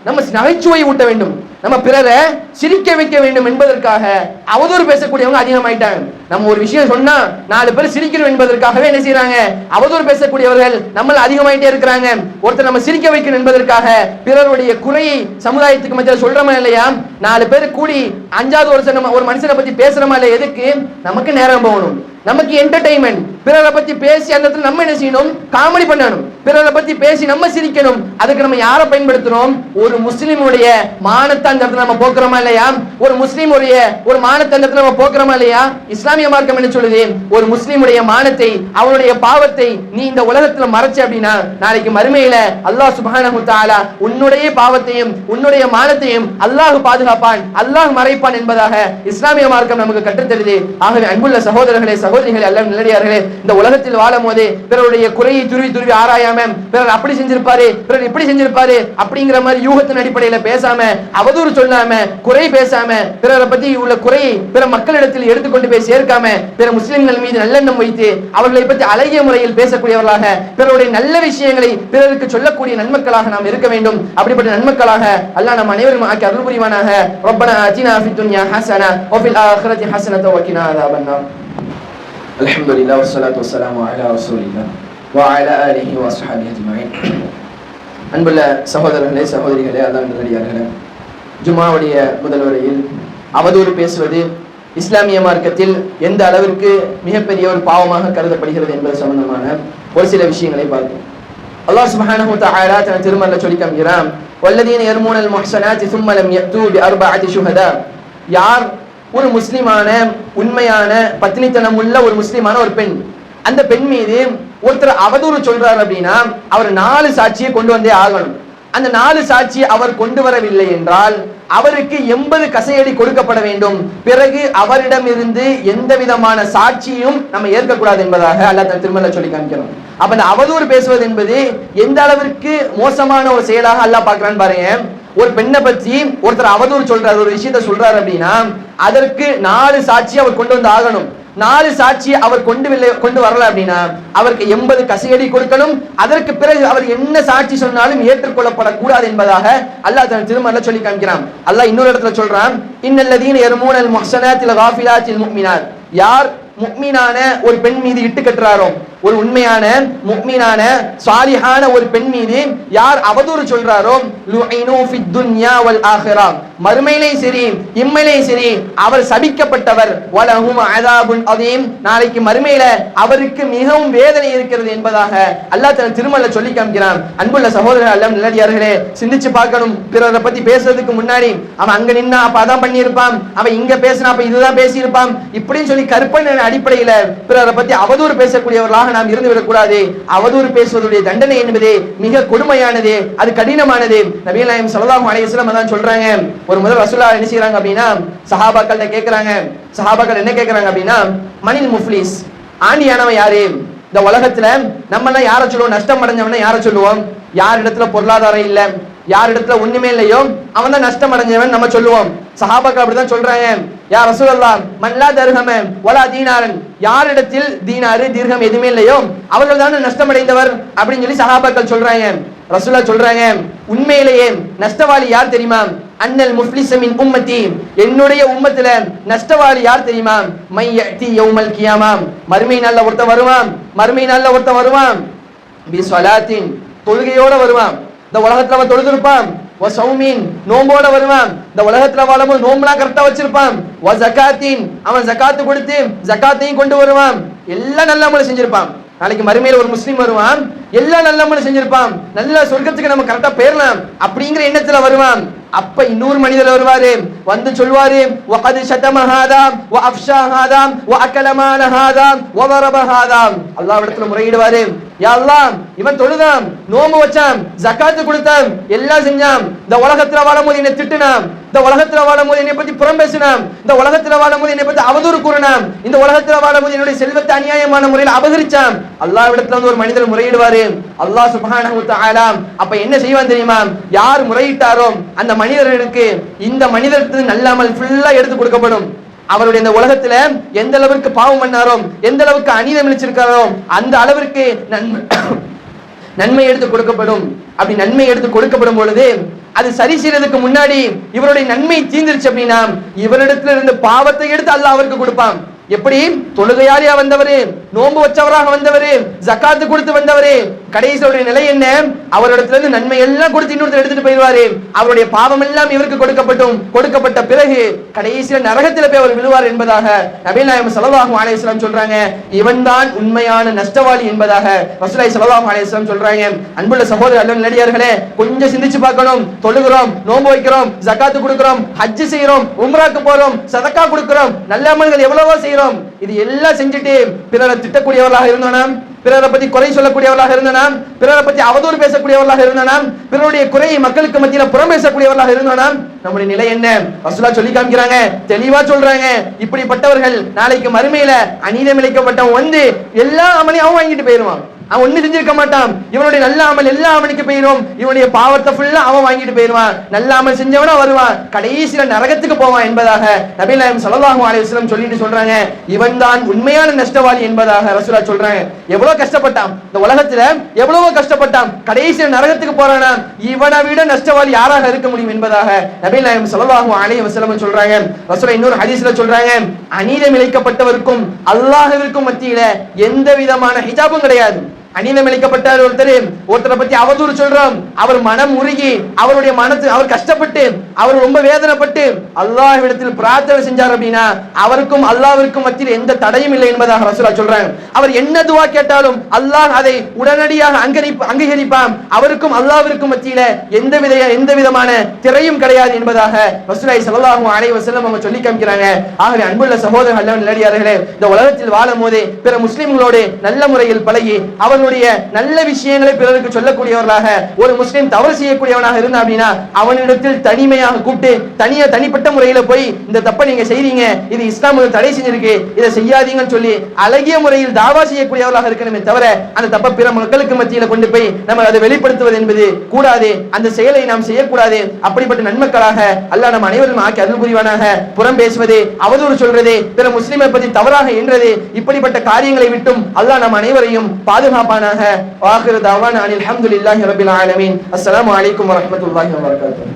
நம்ம நகைச்சுவை ஊட்ட வேண்டும், நம்ம பிறரை சிரிக்க வைக்க வேண்டும் என்பதற்காக அவதூறு பேசக்கூடியவங்க அதிகமாயிட்டாங்க. நம்ம ஒரு விஷயம் சொன்னா 4 பேர் சிரிக்கணும் என்பதற்காகவே என்ன செய்யறாங்க, அவதூறு பேசக்கூடியவர்கள் நம்மள அதிகமாயிட்டே இருக்கிறாங்க. ஒருத்தர் நம்ம சிரிக்க வைக்கணும் என்பதற்காக பிறருடைய குறையை சமுதாயத்துக்கு மத்தியில் சொல்றோமா இல்லையா? 4 பேர் கூடி 5வது வருஷம் நம்ம ஒரு மனுஷனை பத்தி பேசுறோமா இல்லையா? எதுக்கு? நமக்கு நேரம் போகணும், நமக்கு என்டர்டைன்மெண்ட். பிறரை பத்தி பேசி அந்த இடத்துல நம்ம என்ன செய்யணும், காமெடி பண்ணணும், பிறரை பத்தி பேசி நம்ம சிரிக்கணும். அதுக்கு நம்ம யாரை பயன்படுத்துறோம்? ஒரு முஸ்லிமுடைய மானத்தை அந்த இடத்துல நம்ம போக்குறோமா இல்லையா? ஒரு முஸ்லிமுடைய ஒரு மானத்தை அந்த இடத்துல நம்ம போக்குறோமா இல்லையா? இஸ்லாமிய மார்க்கம் என்ன சொல்லுது? ஒரு முஸ்லிமுடைய மானத்தை, அவனுடைய பாவத்தை நீ இந்த உலகத்துல மறைச்ச அப்படின்னா நாளைக்கு மறுமையில அல்லாஹ் சுப்ஹானஹு தஆலா உன்னுடைய பாவத்தையும் உன்னுடைய மானத்தையும் அல்லாஹ் பாதுகாப்பான், அல்லாஹ் மறைப்பான் என்பதாக இஸ்லாமிய மார்க்கம் நமக்கு கற்றுத்தருது. ஆகவே அன்புள்ள சகோதரர்களே, சகோதரிகளே, அல்ல நல்லடியார்களே, இந்த உலகத்தில் வாழும் போது பிறருடைய குறையை துருவி ஆராயாம பிறர் அப்படி செஞ்சிருப்பாரு, பிறர் இப்படி செஞ்சிருப்பாரு அப்படிங்கிற மாதிரி யூகத்தின் அடிப்படையில பேசாம, அவதூறு சொல்லாம, குறை பேசாம, பிறரை பத்தி உள்ள குறையை பிற மக்களிடத்தில் எடுத்துக்கொண்டு போய் சேர்க்காம, பிற முஸ்லிம்கள் மீது நல்லெண்ணம் வைத்து அவர்களை பற்றி அழகிய முறையில் பேசக்கூடியவர்களாக, பிறருடைய நல்ல விஷயங்களை பிறருக்கு சொல்லக்கூடிய நன்மக்களாக நாம் இருக்க வேண்டும். அப்படிப்பட்ட நன்மக்களாக அல்லாஹ் நம் அனைவரும் ஆக்கி அருள் புரிவானாக. ரப்பனா ஆத்தினா ஃபித் துன்யா ஹஸனா வ ஃபில் ஆখিরাতি ஹஸனத வ கினா அஸாபன்னார். அல்ஹம்துலில்லாஹ் வஸ்ஸலாத்து வஸ்ஸலாமு அலா ரசூலில்லாஹ் வ அலா ஆலிஹி வ அஸ்ஹாபிஹி அஜ்மஈன். அன்புள்ள சகோதரர்களே, சகோதரிகளே, அல்லாஹ்வின் நல்லடியார்களே, ஜும்ஆவுடைய முதல் வரையில் அவதூறு பேசுவது இஸ்லாமிய மார்க்கத்தில் எந்த அளவிற்கு மிகப்பெரிய ஒரு பாவமாக கருதப்படுகிறது என்பது சம்பந்தமான ஒரு சில விஷயங்களை பார்த்தோம். அல்லாஹ் சுப்ஹானஹு வ தஆலா தன் திருமறையில் சொல்லி காமிக்கிறான், வல்லதீன யர்மூனல் முஹ்ஸனாத்தி ஸும்ம லம் யஅதூ பிஅர்பஅத்தி ஷுஹதா. யார் ஒரு முஸ்லிமான உண்மையான பத்னித்தனம் உள்ள ஒரு முஸ்லிமான ஒரு பெண், அந்த பெண் மீது ஒருத்தர் அவதூறு சொல்றார் அப்படின்னா அவர் 4 சாட்சியை கொண்டு வந்தே ஆகணும். அந்த 4 சாட்சி அவர் கொண்டு வரவில்லை என்றால் அவருக்கு 80 கசையடி கொடுக்கப்பட வேண்டும். பிறகு அவரிடம் இருந்து எந்த விதமான சாட்சியும் நம்ம ஏற்கக்கூடாது என்பதாக அல்லாஹ் தன் திருமறையில் சொல்லி காமிக்கிறோம். அப்ப அந்த அவதூறு பேசுவது என்பது எந்த அளவிற்கு மோசமான ஒரு செயலாக அல்லாஹ் பார்க்கிறான்னு பாருங்க. ஒரு பெண்ணை பற்றி ஒருத்தர் அவதூறு சொல்றாரு, ஒரு விஷயத்த சொல்றாரு அப்படின்னா அதற்கு 4 சாட்சி அவர் கொண்டு வந்து ஆகணும். 4 சாட்சி அவர் கொண்டு வரல அப்படின்னா அவருக்கு 80 கசையடி கொடுக்கணும். அதற்கு பிறகு அவர் என்ன சாட்சி சொன்னாலும் ஏற்றுக்கொள்ளப்படக்கூடாது என்பதாக அல்லாஹ் தன் திருமறையில் சொல்லி காமிக்கிறான். அல்லாஹ் இன்னொரு இடத்துல சொல்றான், இன்னல்லதீன யர்மூனல் முஹ்ஸனாத்தில் காஃபிலாத்தில் முஃமினாத். யார் முஃமினான ஒரு பெண் மீது இட்டு கட்டுறாரோ, ஒரு உண்மையான முஃமினான சாலிஹான ஒரு பெண் மீது யார் அவதூறு சொல்றாரோ லுஇனு ஃபித் துன்யா வல் ஆখিরা, மறுமையிலே சரி இம்மையிலே சரி அவர் சபிக்கப்பட்டவர். வலஹும் அஸாபுன் அதீம், நாளைக்கு மறுமையில அவருக்கு மிகவும் வேதனை இருக்கிறது என்பதாக அல்லாஹ் தன் திருமறையில சொல்லி காமிக்கிறான். அன்புள்ள சகோதரர்கள், அல்லாஹ் நல்லடியார்களே, சிந்திச்சு பார்க்கணும். பிறரை பத்தி பேசுறதுக்கு முன்னாடி அவன் அங்க நின்னா அப்ப அதான் பண்ணி இருப்பான், அவன் இங்க பேசினா அப்ப இதுதான் பேசி இருப்பான், இப்படின்னு சொல்லி கற்பனை அடிப்படையில பிறரை பத்தி அவதூறு பேசக்கூடியவர்களாக நாம் இருந்து விடக்கூடாது. அவதூறு பேசுவதுடைய தண்டனை என்பது மிக கொடுமையானது, அது கடினமானது. நபிகள் நாயகம் ஸல்லல்லாஹு அலைஹி வஸல்லம் அதான் சொல்றாங்க. ஒரு முதல் ரசூலுல்லாஹ் என்ன செய்றாங்க அப்படின்னா, சஹாபாக்கள்ட்ட கேக்குறாங்க. சஹாபாக்கள் என்ன கேக்குறாங்க அப்படின்னா, மனில் முஃப்லிஸ், ஆண்டியானவன் யாரு? இந்த உலகத்துல நம்ம எல்லாம் யாரை சொல்லுவோம்? நஷ்டம் அடைஞ்சவன யாரை சொல்லுவோம்? யார் இடத்துல பொருளாதாரம் இல்ல, யார் இடத்துல ஒண்ணுமே இல்லையோ அவன் தான் நஷ்டம் அடைஞ்சவன் நம்ம சொல்லுவோம். சஹாபாக்கள் அப்படிதான் சொல்றாங்க. யா ரசூலல்லாஹ், மல்லா தர்ஹம வலா தீனாரன், யாரிடத்தில் தீனாரு தீர்கம் எதுவுமே இல்லையோ அவர்கள் தான் நஷ்டம் அடைந்தவர் அப்படின்னு சொல்லி சஹாபாக்கள் சொல்றாங்க. ரசூலுல்லாஹ் சொல்றாங்க, உண்மையிலேயே நஷ்டவாளி யார் தெரியுமா? அன்னல் முஃப்லிஸ மின் உம்மத்தி, என்னுடைய உம்மத்துல நஷ்டவாளி யார் தெரியுமா? மை யஅதி யௌமல் கியாமா, மறுமை நாள்ல ஒருத்தன் வருவான். மறுமை நாள்ல ஒருத்தன் வருவான் பி ஸலாத்தின், தொழுகையோட வருவான். இந்த உலகத்துல அவன் தொழுதிருப்பான். வ ஸௌமின், நோம்போட வருவான். இந்த உலகத்துல வாழும்போது நோம்பெல்லாம் கரெக்டா வச்சிருப்பான். வ ஸகாத்தின், அவன் ஜகாத்து கொடுத்து ஜகாத்தையும் கொண்டு வருவான். எல்லாம் நல்ல அமல் செஞ்சிருப்பான். நாளைக்கு மறுமையில ஒரு முஸ்லீம் வருவான், எல்லாம் நல்ல அமல் செஞ்சிருப்பான், நல்ல சொர்க்கத்துக்கு நம்ம கரெக்டா போயிடலாம் அப்படிங்கிற எண்ணத்துல வருவான். அப்ப இன்னொரு மனிதர் வருவாரு, வந்து சொல்வாரு, வகத் ஷதம ஹாதா வ அஃஷா ஹாதா வ அகல மால ஹாதா வ ضرب ஹாதா. அல்லாஹ்விடத்துல முறையிடுவாரு, யா அல்லாஹ், இவன் தொழுதான், நோன்பு வச்சான், ஜகாத் கொடுத்தான், எல்லாம் செஞ்சான், இந்த உலகத்துல வாழும்போது என்னை திட்டுனான், இந்த உலகத்துல வாழும்போது என்னை பத்தி புறம் பேசினான், இந்த உலகத்துல வாழும்போது என்னை பத்தி அவதூறு கூறினான், இந்த உலகத்துல வாழும்போது என்னுடைய செல்வத்தை அநியாயமான முறையில் அபகரிச்சான். அல்லாஹ்விடத்துல வந்து ஒரு மனிதர் முறையிடுவாரு. அல்லாஹ் சுப்ஹானஹு வ தஆலா அப்ப என்ன செய்வான் தெரியுமா? யார் முறையிட்டாரோ அந்த மனிதர்களுக்கு இந்த மனிதருக்கு நல்ல அமல் ஃபுல்லா எடுத்து கொடுக்கப்படும். அவருடைய இந்த உலகத்துல எந்த அளவுக்கு பாவம் பண்ணாரோ, எந்த அளவுக்கு அநீதம் இழைச்சிருக்காரோ அந்த அளவிற்கு நன்மை எடுத்து கொடுக்கப்படும். அப்படி நன்மை எடுத்து கொடுக்கப்படும் பொழுது அது சரி செய்யறதுக்கு முன்னாடி இவருடைய நன்மை தீர்ந்துருச்சு அப்படின்னா இவரிடத்துல இருந்து பாவத்தை எடுத்து அல்லாஹ் அவருக்கு கொடுப்பான். எப்படி? தொழுகையாளியா வந்தவரு, நோன்பு வச்சவராக வந்தவரு, ஜகாத்து கொடுத்து வந்தவரு, கடைசியுடைய நிலை என்ன? அவரிடத்துல இருந்து நன்மை எல்லாம் கொடுத்து இன்னொருத்தர் எடுத்துட்டு போயிடுவாரு. அவருடைய பாவம் எல்லாம் இவருக்கு கொடுக்கப்பட்ட பிறகு கடைசியில நரகத்தில் போய் அவர் விழுவார் என்பதாக நபிகள் நாயகம் ஸல்லல்லாஹு அலைஹி வஸல்லம் சொல்றாங்க. இவன் தான் உண்மையான நஷ்டவாளி என்பதாக ரசூலுல்லாஹி ஸல்லல்லாஹு அலைஹி வஸல்லம் சொல்றாங்க. அன்புள்ள சகோதரர், அல்லாஹ் நல்லடியார்களே, கொஞ்சம் சிந்திச்சு பார்க்கணும். தொழுகிறோம், நோன்பு வைக்கிறோம், ஜகாத்து கொடுக்கிறோம், ஹஜ் செய்யறோம், உம்ராக்கு போறோம், சதக்கா கொடுக்கிறோம், நல்ல அமல்கள் எவ்வளவோ செய்யறோம். இது எல்லாம் செஞ்சுட்டு பிறரை திட்டக்கூடியவர்களாக இருந்தோம், பிறரை பத்தி குறை சொல்லக்கூடியவர்களாக இருந்தோம், பிறரை பத்தி அவதூறு பேசக்கூடியவர்களாக இருந்தோம், பிறருடைய குறையை மக்களுக்கு மத்தியில புறம் பேசக்கூடியவர்களாக இருந்தோம். நம்முடைய நிலை என்ன? ரசூலுல்லாஹ் சொல்லி காமிக்கிறாங்க, தெளிவா சொல்றாங்க. இப்படிப்பட்டவர்கள் நாளைக்கு மறுமையில அநீதம் இழைக்கப்பட்டவன் வந்து எல்லா அமலையும் அவன் வாங்கிட்டு போயிருவான். அவன் ஒண்ணு செஞ்சிருக்க மாட்டான். இவனுடைய நல்ல அமல் எல்லாம் அவனுக்கு போயிடும். இவனுடைய பாவத்தை ஃபுல்லா அவன் வாங்கிட்டு போயிருவான். நல்ல அமல் செஞ்சவனா வருவான், கடைசியில நரகத்துக்கு போவான் என்பதாக நபிகள் நாயகம் ஸல்லல்லாஹு அலைஹி வஸல்லம் சொல்லிட்டு சொல்றாங்க. இவன் தான் உண்மையான நஷ்டவாளி என்பதாக ரசூலுல்லாஹ் சொல்றாங்க. எவ்வளவு கஷ்டப்பட்டான் இந்த உலகத்துல, எவ்வளவோ கஷ்டப்பட்டான், கடைசியில நரகத்துக்கு போறானா, இவனை விட நஷ்டவாளி யாராக இருக்க முடியும் என்பதாக நபிகள் நாயகம் ஸல்லல்லாஹு அலைஹி வஸல்லம் சொல்றாங்க. ரசூலுல்லாஹ் இன்னொரு ஹதீஸ்ல சொல்றாங்க, அநீதம் இழைக்கப்பட்டவருக்கும் அல்லாஹ்விற்கும் மத்தியில எந்த விதமான ஹிஜாபும் கிடையாது. அநீதம் இழைக்கப்பட்டார் ஒருத்தரை பத்தி அவதூறு சொல்றோம், அவர் மனம் உருகி அவருடைய மனசு அவர் கஷ்டப்பட்டு அவர் ரொம்ப வேதனைப்பட்டு அல்லாஹ்விடத்தில் பிரார்த்தனை செஞ்சார் அப்படின்னா அவருக்கும் அல்லாஹ்விற்கும் மத்தியில் எந்த தடையும் இல்லை என்பதாக ரசூலுல்லாஹ் சொல்றாங்க. அவர் என்ன துஆ கேட்டாலும் அல்லாஹ் அதை உடனடியாக அங்கீகரிப்பான். அவருக்கும் அல்லாஹ்விற்கும் மத்தியில எந்த விதமான திரையும் கிடையாது என்பதாக ரசூலுல்லாஹி ஸல்லல்லாஹு அலைஹி வஸல்லம் அவங்க சொல்லி காமிக்கிறாங்க. ஆகவே அன்புள்ள சகோதரர்கள், அல்லாஹ்வின் நல்லடியார்களே, இந்த உலகத்தில் வாழும் போதே பிற முஸ்லிம்களோடு நல்ல முறையில் பழகி அவர் நல்ல விஷயங்களை பிறருக்கு சொல்லக்கூடியவர்களாக ஒரு முஸ்லிம் தவறு செய்யக்கூடியவனாக இருந்தா அப்படின்னா அவனிடத்தில் தனிமையாக கூப்பிட்டு தனிப்பட்ட முறையில போய் இந்த தப்பை நீங்க செய்றீங்க, இது இஸ்லாம் தடை செஞ்சிருக்கு, இதை செய்யாதீங்கன்னு சொல்லி அழகிய முறையில் தாவா செய்யக்கூடியவர்களாக இருக்கணுமே தவிர அந்த தப்பை பிற மக்களுக்கு மத்தியில கொண்டு போய் நம்ம அதை வெளிப்படுத்துவது என்பது கூடாது. அந்த செயலை நாம் செய்யக்கூடாது. அப்படிப்பட்ட நன்மக்களாக அல்லாஹ் நம் அனைவரும் ஆக்கி அருள் புரிவானாக. புறம் பேசுவது, அவதூறு சொல்றது, பிற முஸ்லிமை பற்றி தவறாக எண்ணுறது, இப்படிப்பட்ட காரியங்களை விட்டும் அல்லாஹ் நம் அனைவரையும் பாதுகாப்பானாக. வாஹிரு தஅவானா அனில் ஹம்துலில்லாஹி ரப்பில் ஆலமீன். அஸ்ஸலாமு அலைக்கும் வரஹ்மத்துல்லாஹி வபரகாத்துஹு.